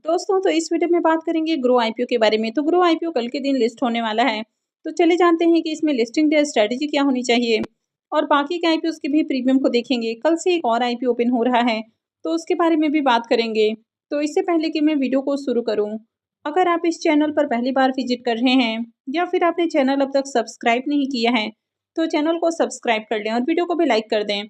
दोस्तों तो इस वीडियो में बात करेंगे ग्रो आईपीओ के बारे में। तो ग्रो आईपीओ कल के दिन लिस्ट होने वाला है। तो चले जानते हैं कि इसमें लिस्टिंग डे स्ट्रेटेजी क्या होनी चाहिए और बाकी के आईपीओ के भी प्रीमियम को देखेंगे। कल से एक और आईपीओ ओपन हो रहा है तो उसके बारे में भी बात करेंगे। तो इससे पहले कि मैं वीडियो को शुरू करूँ, अगर आप इस चैनल पर पहली बार विजिट कर रहे हैं या फिर आपने चैनल अब तक सब्सक्राइब नहीं किया है तो चैनल को सब्सक्राइब कर लें और वीडियो को भी लाइक कर दें।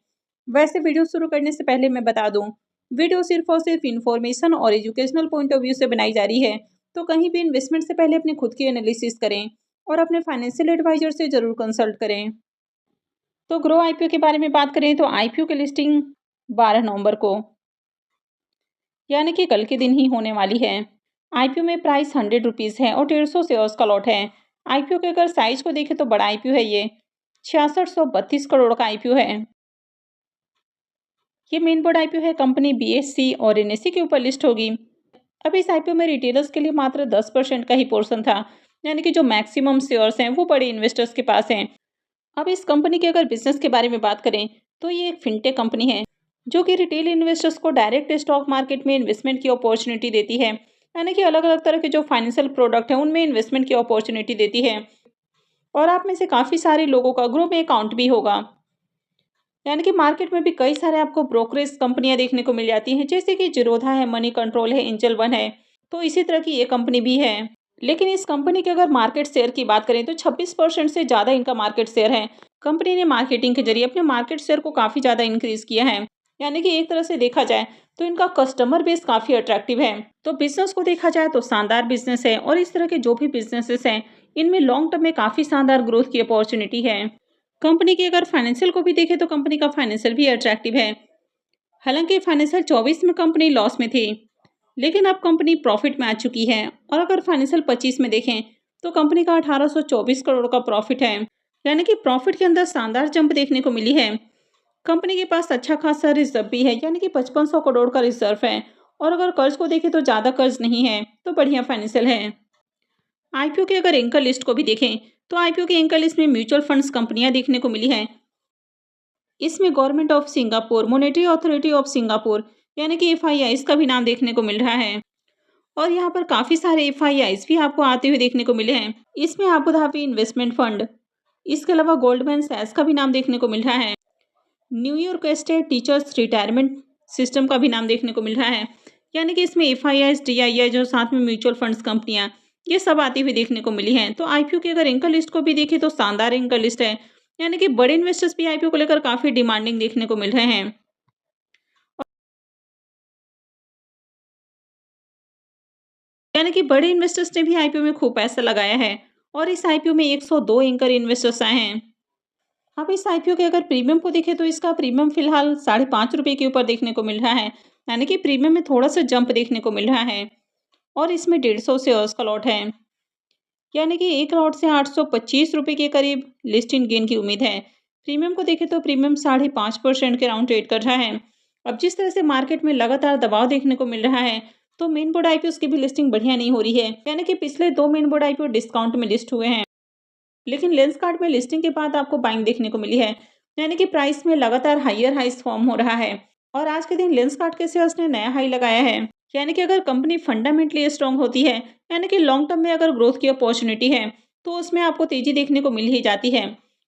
वैसे वीडियो शुरू करने से पहले मैं बता दूं, वीडियो सिर्फ और सिर्फ इन्फॉर्मेशन और एजुकेशनल पॉइंट ऑफ व्यू से बनाई जा रही है। तो कहीं भी इन्वेस्टमेंट से पहले अपने खुद की एनालिसिस करें और अपने फाइनेंशियल एडवाइजर से जरूर कंसल्ट करें। तो ग्रो आईपीओ के बारे में बात करें तो आईपीओ की लिस्टिंग 12 नवंबर को यानी कि कल के दिन ही होने वाली है। आईपीओ में प्राइस 100 रुपीज़ है और 150 शेयर्स का लॉट है। आईपीओ के अगर साइज को देखें तो बड़ा आईपीओ है, ये 6632 करोड़ का आईपीओ है। ये मेन बोर्ड आईपीओ है, कंपनी बीएससी और एनएससी के ऊपर लिस्ट होगी। अब इस आईपीओ में रिटेलर्स के लिए मात्र 10% का ही पोर्शन था, यानी कि जो मैक्सिमम शेयर्स हैं वो बड़े इन्वेस्टर्स के पास हैं। अब इस कंपनी के अगर बिजनेस के बारे में बात करें तो ये एक फिनटेक कंपनी है जो कि रिटेल इन्वेस्टर्स को डायरेक्ट स्टॉक मार्केट में इन्वेस्टमेंट की अपॉर्चुनिटी देती है, यानी कि अलग अलग तरह के जो फाइनेंशियल प्रोडक्ट हैं उनमें इन्वेस्टमेंट की अपॉर्चुनिटी देती है। और आप में से काफ़ी सारे लोगों का ग्रो में अकाउंट भी होगा, यानी कि मार्केट में भी कई सारे आपको ब्रोकरेज कंपनियां देखने को मिल जाती हैं, जैसे कि जीरोधा है, मनी कंट्रोल है, एंजल वन है। तो इसी तरह की ये कंपनी भी है। लेकिन इस कंपनी के अगर मार्केट शेयर की बात करें तो 26% से ज़्यादा इनका मार्केट शेयर है। कंपनी ने मार्केटिंग के जरिए अपने मार्केट शेयर को काफ़ी ज़्यादा इंक्रीज किया है, यानी कि एक तरह से देखा जाए तो इनका कस्टमर बेस काफ़ी अट्रैक्टिव है। तो बिजनेस को देखा जाए तो शानदार बिजनेस है और इस तरह के जो भी बिजनेसेस हैं इनमें लॉन्ग टर्म में काफ़ी शानदार ग्रोथ की अपॉर्चुनिटी है। कंपनी के अगर फाइनेंशियल को भी देखें तो कंपनी का फाइनेंशियल भी अट्रैक्टिव है। हालांकि फाइनेंशियल 24 में कंपनी लॉस में थी, लेकिन अब कंपनी प्रॉफिट में आ चुकी है। और अगर फाइनेंशियल 25 में देखें तो कंपनी का 1824 करोड़ का प्रॉफिट है, यानी कि प्रॉफिट के अंदर शानदार जंप देखने को मिली है। कंपनी के पास अच्छा खासा रिजर्व भी है, यानी कि 5500 करोड़ का रिजर्व है। और अगर कर्ज को देखें तो ज़्यादा कर्ज नहीं है, तो बढ़िया फाइनेंशियल है। आईपीओ के अगर एंकर लिस्ट को भी देखें तो आईपीओ के एंकर लिस्ट में म्यूचुअल फंड्स कंपनियां देखने को मिली हैं। इसमें government of Singapore, monetary authority of Singapore यानी कि एफआईआईज का भी नाम देखने को मिल रहा है। और यहाँ पर काफ़ी सारे एफआईआईज भी आपको आते हुए देखने को मिले हैं। इसमें अबू धाबी इन्वेस्टमेंट फंड, इसके अलावा गोल्डमैन सैक्स का भी नाम देखने को मिल रहा है। New York state teachers retirement system का भी नाम देखने को मिल रहा है, यानी कि इसमें एफआईआईज, डीआईआई जो साथ में म्यूचुअल फंड्स कंपनियां, ये सब आती हुई देखने को मिली हैं। तो आईपीओ की अगर एंकर लिस्ट को भी देखें तो शानदार एंकर लिस्ट है, यानी कि बड़े इन्वेस्टर्स भी आईपीओ को लेकर काफ़ी डिमांडिंग देखने को मिल रहे हैं। यानी कि बड़े इन्वेस्टर्स ने भी आईपीओ में खूब पैसा लगाया है और इस आईपीओ में 102 एंकर इन्वेस्टर्स आए हैं। अब इस आईपीओ के अगर प्रीमियम को देखें तो इसका प्रीमियम फिलहाल ₹5.5 के ऊपर देखने को मिल रहा है, यानी कि प्रीमियम में थोड़ा सा जंप देखने को मिल रहा है। और इसमें 150 शेयर्स का लॉट है, यानी कि एक लॉट से ₹825 के करीब लिस्टिंग गेन की उम्मीद है। प्रीमियम को देखें तो प्रीमियम 5.5% के राउंड ट्रेड कर रहा है। अब जिस तरह से मार्केट में लगातार दबाव देखने को मिल रहा है तो मेन बोर्ड आईपीओ की भी लिस्टिंग बढ़िया नहीं हो रही है, यानी कि पिछले 2 मेन बोर्ड आईपीओ डिस्काउंट में लिस्ट हुए हैं, लेकिन लेंस कार्ड में लिस्टिंग के बाद आपको बाइंग देखने को मिली है, यानी कि प्राइस में लगातार हाईयर हाइस फॉर्म हो रहा है। और आज के दिन लेंस कार्ड के शेयर्स ने नया हाई लगाया है, यानी कि अगर कंपनी फंडामेंटली स्ट्रांग होती है, यानी कि लॉन्ग टर्म में अगर ग्रोथ की अपॉर्चुनिटी है तो उसमें आपको तेजी देखने को मिल ही जाती है।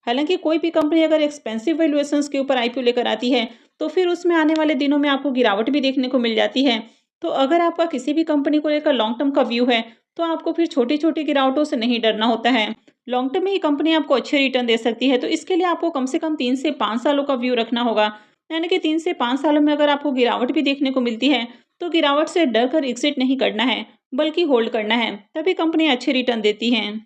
हालांकि कोई भी कंपनी अगर एक्सपेंसिव वैल्यूएशंस के ऊपर आईपीओ लेकर आती है तो फिर उसमें आने वाले दिनों में आपको गिरावट भी देखने को मिल जाती है। तो अगर आपका किसी भी कंपनी को लेकर लॉन्ग टर्म का व्यू है तो आपको फिर छोटी छोटी गिरावटों से नहीं डरना होता है। लॉन्ग टर्म में ही कंपनी आपको अच्छे रिटर्न दे सकती है, तो इसके लिए आपको कम से कम 3 से 5 सालों का व्यू रखना होगा, यानी कि 3 से 5 सालों में अगर आपको गिरावट भी देखने को मिलती है तो गिरावट से डर कर एग्जिट नहीं करना है, बल्कि होल्ड करना है, तभी कंपनी अच्छे रिटर्न देती हैं।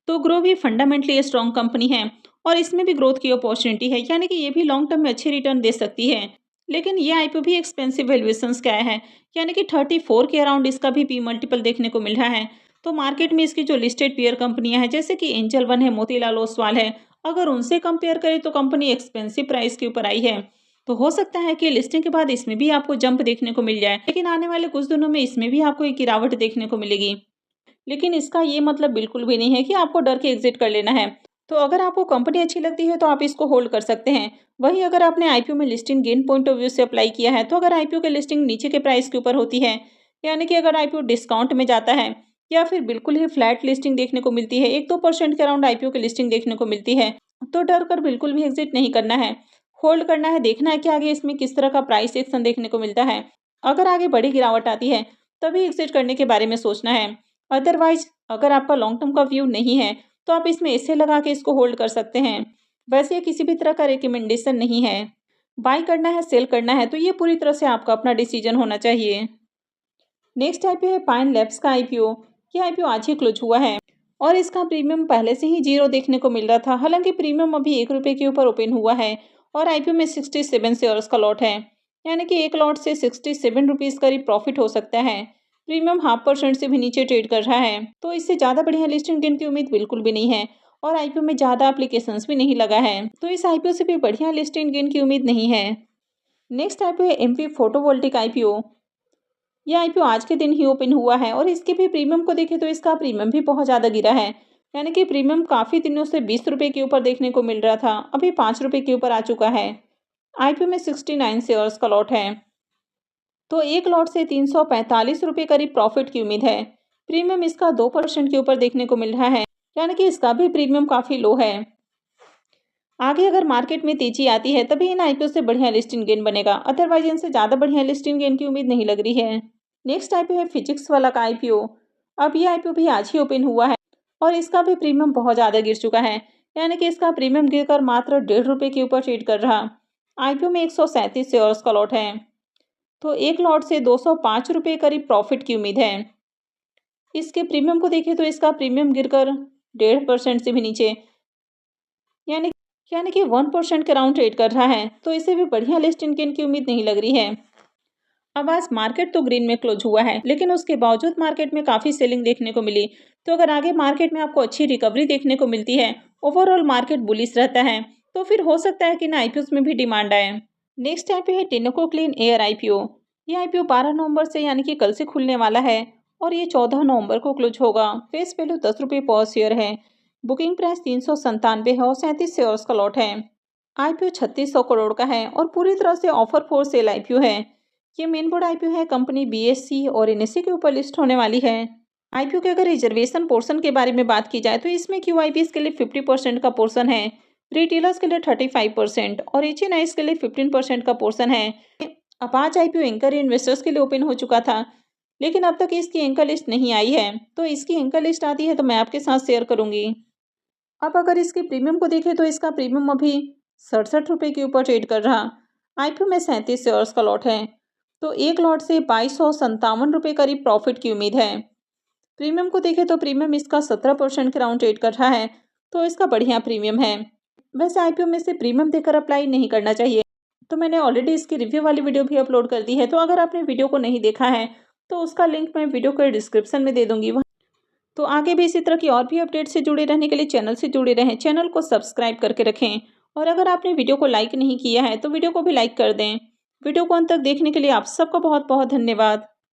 तो ग्रो भी फंडामेंटली स्ट्रॉन्ग कंपनी है और इसमें भी ग्रोथ की अपॉर्चुनिटी है, यानी कि ये भी लॉन्ग टर्म में अच्छे रिटर्न दे सकती है। लेकिन ये आईपीओ भी एक्सपेंसिव वैल्यूएशंस का है, यानी कि 34 के अराउंड इसका भी पी मल्टीपल देखने को मिल रहा है। तो मार्केट में इसकी जो लिस्टेड पीयर कंपनियां हैं जैसे कि एंजल वन है, मोतीलाल ओसवाल है, अगर उनसे कंपेयर करें तो कंपनी एक्सपेंसिव प्राइस के ऊपर आई है। तो हो सकता है कि लिस्टिंग के बाद इसमें भी आपको जंप देखने को मिल जाए, लेकिन आने वाले कुछ दिनों में इसमें भी आपको एक गिरावट देखने को मिलेगी। लेकिन इसका ये मतलब बिल्कुल भी नहीं है कि आपको डर के एग्जिट कर लेना है। तो अगर आपको कंपनी अच्छी लगती है तो आप इसको होल्ड कर सकते हैं। वहीं अगर आपने आईपीओ में listing gain point of view से अप्लाई किया है तो अगर आईपीओ की लिस्टिंग नीचे के प्राइस के ऊपर होती है यानी कि अगर आईपीओ डिस्काउंट में जाता है या फिर बिल्कुल ही फ्लैट लिस्टिंग देखने को मिलती है, 1-2% के अराउंड आईपीओ की लिस्टिंग देखने को मिलती है, तो डर कर बिल्कुल भी एग्जिट नहीं करना है। होल्ड करना है, देखना है कि आगे इसमें किस तरह का प्राइस एक्शन देखने को मिलता है। अगर आगे बड़ी गिरावट आती है तभी एग्जिट करने के बारे में सोचना है। अदरवाइज अगर आपका लॉन्ग टर्म का व्यू नहीं है तो आप इसमें ऐसे लगा के इसको होल्ड कर सकते हैं। वैसे ये किसी भी तरह का रिकमेंडेशन नहीं है। बाय करना है, सेल करना है, तो ये पूरी तरह से आपका अपना डिसीजन होना चाहिए। नेक्स्ट आईपीओ है पाइन लैब्स का आईपीओ। ये आईपीओ आज ही क्लोज हुआ है और इसका प्रीमियम पहले से ही 0 देखने को मिल रहा था। हालांकि प्रीमियम अभी 1 रुपये के ऊपर ओपन हुआ है और आईपीओ में 67 शेयर्स का लॉट है, यानी कि एक लॉट से 67 रुपीज़ करीब प्रॉफिट हो सकता है। प्रीमियम 0.5% से भी नीचे ट्रेड कर रहा है, तो इससे ज़्यादा बढ़िया लिस्टिंग गेन की उम्मीद बिल्कुल भी नहीं है और आईपीओ में ज़्यादा एप्लीकेशंस भी नहीं लगा है, तो इस आईपीओ से भी बढ़िया लिस्टिंग गेन की उम्मीद नहीं है। नेक्स्ट आईपीओ है एमपी फोटोवोल्टिक आईपीओ। यह आईपीओ आज के दिन ही ओपन हुआ है और इसके भी प्रीमियम को देखें तो इसका प्रीमियम भी बहुत ज़्यादा गिरा है, यानी कि प्रीमियम काफ़ी दिनों से 20 रुपये के ऊपर देखने को मिल रहा था, अभी 5 रुपये के ऊपर आ चुका है। आईपीओ में 69 शेयर्स का लॉट है, तो एक लॉट से 345 रुपये करीब प्रॉफिट की उम्मीद है। प्रीमियम इसका 2% के ऊपर देखने को मिल रहा है, यानी कि इसका भी प्रीमियम काफ़ी लो है। आगे अगर मार्केट में तेजी आती है तभी इन आईपीओ से बढ़िया लिस्टिंग गेन बनेगा, अदरवाइज इनसे ज़्यादा बढ़िया लिस्टिंग गेन की उम्मीद नहीं लग रही है। नेक्स्ट आईपीओ है फिजिक्स वाला का आईपीओ। अब ये आईपीओ भी आज ही ओपन हुआ है और इसका भी प्रीमियम बहुत ज़्यादा गिर चुका है, यानी कि इसका प्रीमियम गिरकर मात्र 1.5 रुपये के ऊपर ट्रेड कर रहा। आईपीओ में 137 शेयर्स का लॉट है, तो एक लॉट से 205 रुपये करीब प्रॉफिट की उम्मीद है। इसके प्रीमियम को देखें तो इसका प्रीमियम गिरकर 1.5% से भी नीचे, यानी यानी कि 1% के अराउंड ट्रेड कर रहा है, तो इसे भी बढ़िया लिस्टिंग गेन की उम्मीद नहीं लग रही है। अब आज मार्केट तो ग्रीन में क्लोज हुआ है, लेकिन उसके बावजूद मार्केट में काफ़ी सेलिंग देखने को मिली, तो अगर आगे मार्केट में आपको अच्छी रिकवरी देखने को मिलती है, ओवरऑल मार्केट बुलिश रहता है, तो फिर हो सकता है कि ना आईपीओ में भी डिमांड आए। नेक्स्ट आईपीओ है टेनेको क्लीन एयर आईपीओ। ये आईपीओ 12 नवंबर से यानी कि कल से खुलने वाला है और ये 14 नवंबर को क्लोज होगा। फेस वैल्यू 10 रुपये पर शेयर है। बुकिंग प्राइस 397 है और 37 शेयर्स का लॉट है। आईपीओ 3600 करोड़ का है और पूरी तरह से ऑफर फॉर सेल आईपीओ है। ये मेन बोर्ड आईपीओ है, कंपनी बीएससी और एनएससी के ऊपर लिस्ट होने वाली है। आईपीओ के अगर रिजर्वेशन पोर्शन के बारे में बात की जाए तो इसमें क्यूआईपीएस के लिए 50% का पोर्शन है, रिटेलर्स के लिए 35% और एचएनआईज के लिए 15% का पोर्शन है। अब आज आईपीओ एंकर इन्वेस्टर्स के लिए ओपन हो चुका था, लेकिन अब तक इसकी एंकर लिस्ट नहीं आई है, तो इसकी एंकर लिस्ट आती है तो मैं आपके साथ शेयर करूंगी। अब अगर इसके प्रीमियम को देखें तो इसका प्रीमियम अभी 67 रुपये के ऊपर ट्रेड कर रहा। आईपीओ में 37 शेयर्स का लॉट है, तो एक लॉट से 2257 रुपये करीब प्रॉफिट की उम्मीद है। प्रीमियम को देखें तो प्रीमियम इसका 17% के राउंड ट्रेड कर रहा है, तो इसका बढ़िया प्रीमियम है। वैसे आईपीओ में से प्रीमियम देकर अप्लाई नहीं करना चाहिए, तो मैंने ऑलरेडी इसकी रिव्यू वाली वीडियो भी अपलोड कर दी है, तो अगर आपने वीडियो को नहीं देखा है तो उसका लिंक मैं वीडियो के डिस्क्रिप्शन में दे दूंगी। तो आगे भी इसी तरह की और भी अपडेट से जुड़े रहने के लिए चैनल से जुड़े रहें, चैनल को सब्सक्राइब करके रखें और अगर आपने वीडियो को लाइक नहीं किया है तो वीडियो को भी लाइक कर दें। वीडियो को अंत तक देखने के लिए आप सबका बहुत बहुत धन्यवाद।